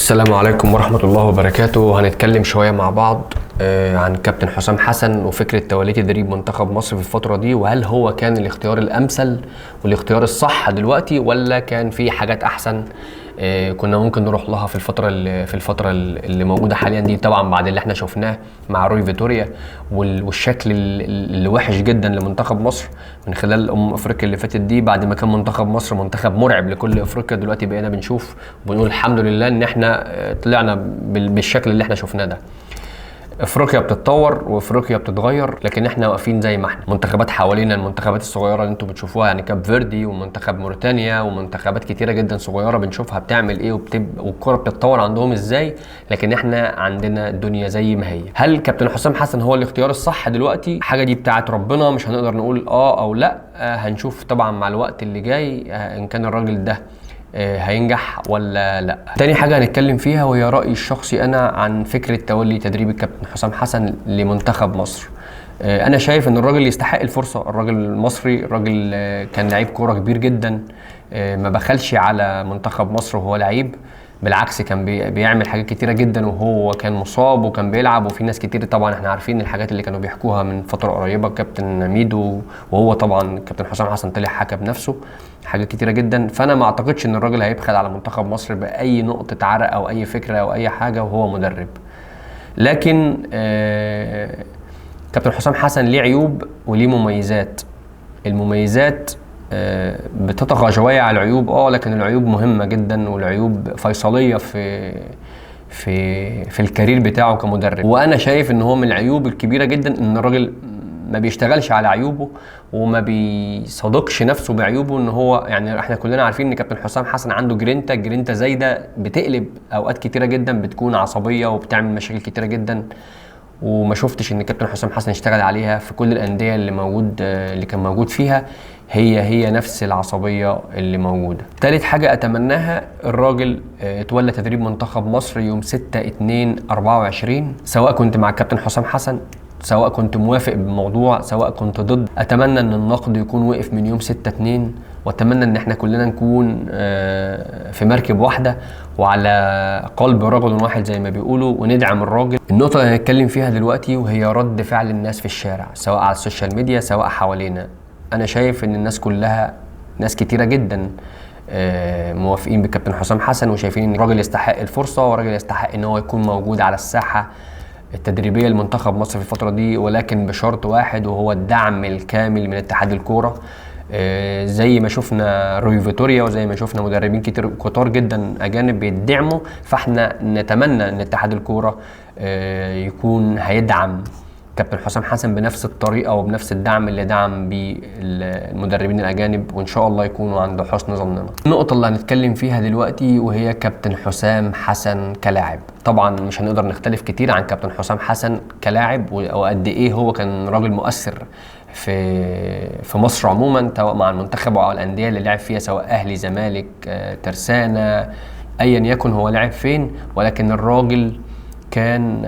السلام عليكم ورحمة الله وبركاته. هنتكلم شوية مع بعض عن كابتن حسام حسن وفكرة توليه تدريب منتخب مصر في الفترة دي، وهل هو كان الاختيار الأمثل والاختيار الصح دلوقتي ولا كان في حاجات أحسن كنا ممكن نروح لها في الفترة اللي موجودة حاليا دي، طبعا بعد اللي احنا شفناه مع روي فيتوريا والشكل اللي وحش جدا لمنتخب مصر من خلال افريقيا اللي فاتت دي. بعد ما كان منتخب مصر منتخب مرعب لكل افريقيا، دلوقتي بقينا بنشوف وبنقول الحمد لله ان احنا طلعنا بالشكل اللي احنا شفناه ده. افريقيا بتتطور وافريقيا بتتغير، لكن احنا واقفين زي ما احنا. منتخبات حوالينا، المنتخبات الصغيره اللي انتم بتشوفوها يعني كاب فيردي ومنتخب موريتانيا ومنتخبات كتيره جدا صغيره بنشوفها بتعمل ايه والكره بتتطور عندهم ازاي، لكن احنا عندنا الدنيا زي ما هي. هل كابتن حسام حسن هو الاختيار الصح دلوقتي؟ حاجه دي بتاعت ربنا، مش هنقدر نقول او لا. هنشوف طبعا مع الوقت اللي جاي ان كان الراجل ده هينجح ولا لا. تاني حاجة هنتكلم فيها وهي رأيي الشخصي أنا عن فكرة تولي تدريب الكابتن حسام حسن لمنتخب مصر. أنا شايف إن الراجل يستحق الفرصة. الراجل المصري، الراجل كان لعيب كورة كبير جدا، ما بخلش على منتخب مصر وهو لعيب، بالعكس كان بيعمل حاجات كتيرة جدا وهو كان مصاب وكان بيلعب. وفي ناس كتير طبعا احنا عارفين الحاجات اللي كانوا بيحكوها من فترة قريبة كابتن ميدو، وهو طبعا كابتن حسام حسن طلع حكى بنفسه حاجات كتيرة جدا. فانا ما اعتقدش ان الراجل هيبخل على منتخب مصر بأي نقطة عرق او اي فكرة او اي حاجة وهو مدرب. لكن كابتن حسام حسن ليه عيوب وليه مميزات. المميزات بتطغى شويه على العيوب، لكن العيوب مهمه جدا والعيوب فيصليه في الكارير بتاعه كمدرب. وانا شايف ان هو من العيوب الكبيره جدا ان الراجل ما بيشتغلش على عيوبه وما بيصادقش نفسه بعيوبه. ان هو يعني احنا كلنا عارفين ان كابتن حسام حسن عنده جرينتا زايده بتقلب اوقات كتيره جدا، بتكون عصبيه وبتعمل مشاكل كتيره جدا، وما شفتش ان كابتن حسام حسن اشتغل عليها في كل الانديه اللي كان موجود فيها. هي نفس العصبيه اللي موجوده. ثالث حاجه اتمناها، الراجل اتولى تدريب منتخب مصر يوم 6/2/24. سواء كنت مع كابتن حسام حسن، سواء كنت موافق بالموضوع، سواء كنت ضد، اتمنى ان النقد يكون وقف من يوم 6/2، واتمنى ان احنا كلنا نكون في مركب واحده وعلى قلب رجل واحد زي ما بيقولوا، وندعم الراجل. النقطه اللي هنتكلم فيها دلوقتي وهي رد فعل الناس في الشارع، سواء على السوشيال ميديا سواء حوالينا. انا شايف ان الناس كلها، ناس كتيره جدا موافقين بكابتن حسام حسن وشايفين ان الراجل يستحق الفرصه وراجل يستحق ان هو يكون موجود على الساحه التدريبيه لمنتخب مصر في الفتره دي، ولكن بشرط واحد وهو الدعم الكامل من اتحاد الكوره. زي ما شفنا روي فيتوريا وزي ما شفنا مدربين كتار جدا اجانب بيدعموا، فاحنا نتمنى ان اتحاد الكوره يكون هيدعم كابتن حسام حسن بنفس الطريقه وبنفس الدعم اللي دعم بيه المدربين الاجانب، وان شاء الله يكونوا عند حسن ظننا. النقطه اللي هنتكلم فيها دلوقتي وهي كابتن حسام حسن كلاعب. طبعا مش هنقدر نختلف كتير عن كابتن حسام حسن كلاعب وقد ايه هو كان راجل مؤثر في مصر عموما، سواء مع المنتخب او الانديه اللي لعب فيها، سواء اهلي زمالك ترسانة ايا يكن هو لعب فين، ولكن الراجل كان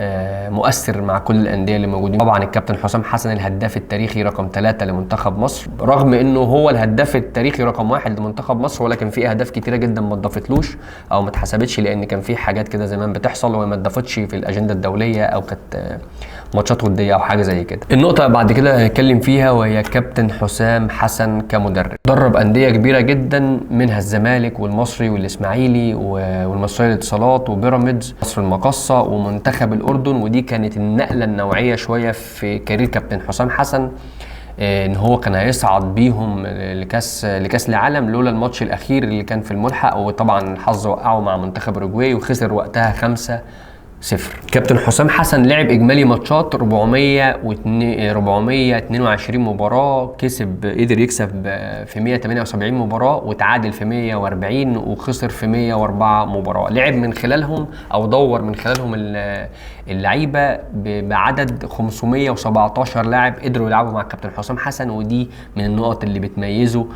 مؤثر مع كل الانديه اللي موجودين. طبعا الكابتن حسام حسن الهداف التاريخي رقم 3 لمنتخب مصر، رغم انه هو الهداف التاريخي رقم 1 لمنتخب مصر، ولكن في اهداف كتيره جدا ما اتضافتلوش او ما اتحسبتش، لان كان في حاجات كده زمان بتحصل وما اتضافتش في الاجنده الدوليه او كانت ماتشات وديه او حاجه زي كده. النقطه بعد كده هنتكلم فيها وهي كابتن حسام حسن كمدرب. درب انديه كبيره جدا منها الزمالك والمصري والاسماعيلي والمصريه للاتصالات وبيراميدز، مصر المقاصه ومنتخب الاردن، ودي كانت النقله النوعيه شويه في كارير كابتن حسام حسن، ان هو كان هيصعد بيهم لكاس العالم لولا الماتش الاخير اللي كان في الملحق، وطبعا الحظ وقعه مع منتخب اوروجواي وخسر وقتها 5-0. كابتن حسام حسن لعب اجمالي ماتشات 422 مباراه، قدر يكسب في 178 مباراه وتعادل في 140 وخسر في 104 مباراه. لعب من خلالهم او دور من خلالهم اللعيبه بعدد 517 لاعب قدروا يلعبوا مع كابتن حسام حسن، ودي من النقط اللي بتميزه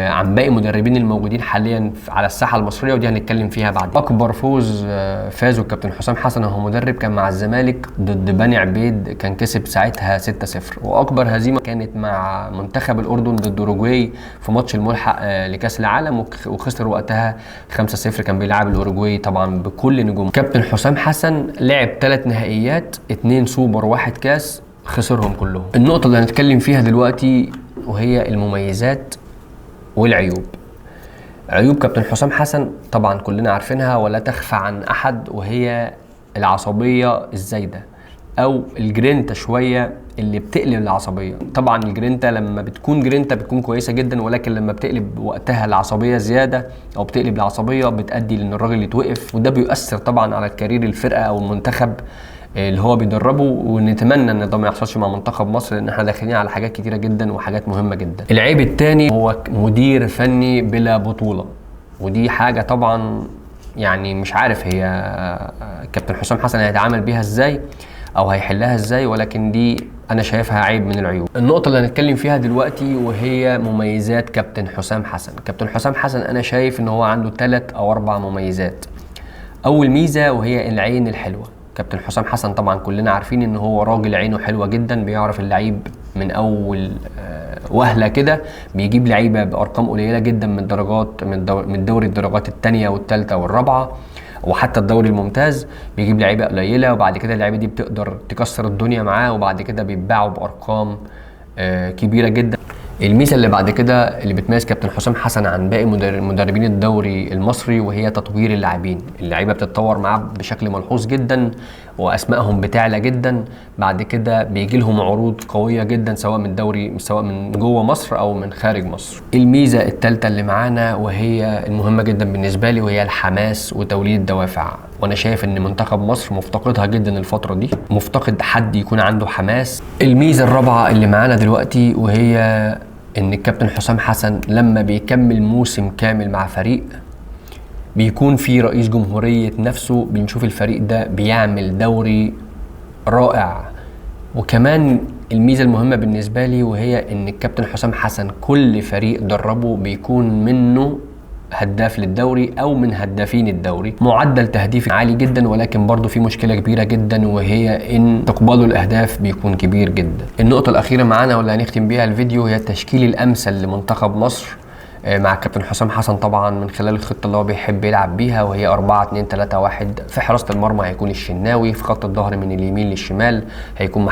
عن باقي المدربين الموجودين حاليا على الساحه المصريه، ودي هنتكلم فيها بعد. اكبر فوز فازه الكابتن حسام حسن وهو مدرب كان مع الزمالك ضد بني عبيد، كان كسب ساعتها 6-0. واكبر هزيمه كانت مع منتخب الاردن ضد اوروجواي في ماتش الملحق لكاس العالم، وخسر وقتها 5-0. كان بيلعب الاوروجواي طبعا بكل نجوم. كابتن حسام حسن لعب 3 نهائيات، 2 سوبر و1 كاس، خسرهم كلهم. النقطه اللي هنتكلم فيها دلوقتي وهي المميزات والعيوب. عيوب كابتن حسام حسن طبعا كلنا عارفينها ولا تخفى عن احد، وهي العصبيه الزايده او الجرينتا شويه اللي بتقلب العصبيه. طبعا الجرينتا لما بتكون جرينتا بتكون كويسه جدا، ولكن لما بتقلب وقتها العصبيه زياده او بتقلب العصبيه بتؤدي لان الراجل يتوقف، وده بيؤثر طبعا على الكارير الفرقه او المنتخب اللي هو بيدربه. ونتمنى ان ده ما يحصلش مع منتخب مصر، لان احنا داخلين على حاجات كتيره جدا وحاجات مهمه جدا. العيب الثاني هو مدير فني بلا بطوله، ودي حاجه طبعا يعني مش عارف هي كابتن حسام حسن هيتعامل بيها ازاي او هيحلها ازاي، ولكن دي انا شايفها عيب من العيوب. النقطه اللي هنتكلم فيها دلوقتي وهي مميزات كابتن حسام حسن. كابتن حسام حسن انا شايف ان هو عنده 3 أو 4 مميزات. اول ميزه وهي العين الحلوه. كابتن حسام حسن طبعا كلنا عارفين ان هو راجل عينه حلوه جدا، بيعرف اللعيب من اول وهله كده، بيجيب لعيبه بارقام قليله جدا من درجات من دوري الدرجات الثانيه والثالثه والرابعه وحتى الدوري الممتاز، بيجيب لعيبه قليله وبعد كده اللعيبه دي بتقدر تكسر الدنيا معاه، وبعد كده بيتباعوا بارقام كبيره جدا. الميزه اللي بعد كده اللي بتميز كابتن حسام حسن عن باقي مدربين الدوري المصري وهي تطوير اللاعبين. اللعيبه بتتطور معاه بشكل ملحوظ جدا واسمائهم بتعلى جدا، بعد كده بيجي لهم عروض قويه جدا سواء من الدوري سواء من جوه مصر او من خارج مصر. الميزه الثالثه اللي معانا وهي المهمه جدا بالنسبه لي وهي الحماس وتوليد الدوافع، وانا شايف ان منتخب مصر مفتقدها جدا الفتره دي، مفتقد حد يكون عنده حماس. الميزه الرابعه اللي معانا دلوقتي وهي ان الكابتن حسام حسن لما بيكمل موسم كامل مع فريق بيكون في رئيس جمهورية نفسه، بنشوف الفريق ده بيعمل دوري رائع. وكمان الميزة المهمة بالنسبة لي وهي ان الكابتن حسام حسن كل فريق دربه بيكون منه هداف للدوري او من هدافين الدوري، معدل تهديف عالي جدا، ولكن برضو في مشكلة كبيرة جدا وهي ان استقباله الاهداف بيكون كبير جدا. النقطة الاخيرة معانا واللي هنختم بيها الفيديو هي التشكيل الامثل لمنتخب مصر مع كابتن حسام حسن طبعا من خلال الخطه اللي هو بيحب يلعب بيها وهي 4-2-3-1. في حراسه المرمى هيكون الشناوي، في خط الظهر من اليمين للشمال هيكون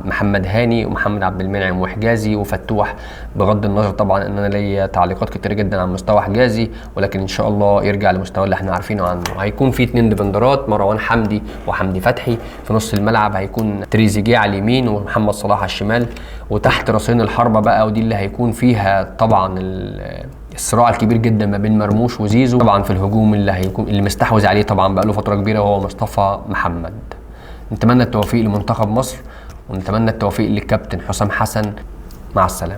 محمد هاني ومحمد عبد المنعم وحجازي وفتوح، بغض النظر طبعا ان انا ليا تعليقات كتير جدا عن مستوى حجازي، ولكن ان شاء الله يرجع للمستوى اللي احنا عارفينه عنه. هيكون في 2 ديفندرات، مروان حمدي وحمدي فتحي. في نص الملعب هيكون تريزيجيه على اليمين ومحمد صلاح على الشمال، وتحت راسين الحربه بقى ودي اللي هيكون فيها طبعا الصراع الكبير جدا ما بين مرموش وزيزو. طبعا في الهجوم اللي مستحوذ عليه طبعا بقى له فتره كبيره وهو مصطفى محمد. نتمنى التوفيق لمنتخب مصر ونتمنى التوفيق للكابتن حسام حسن. مع السلامه.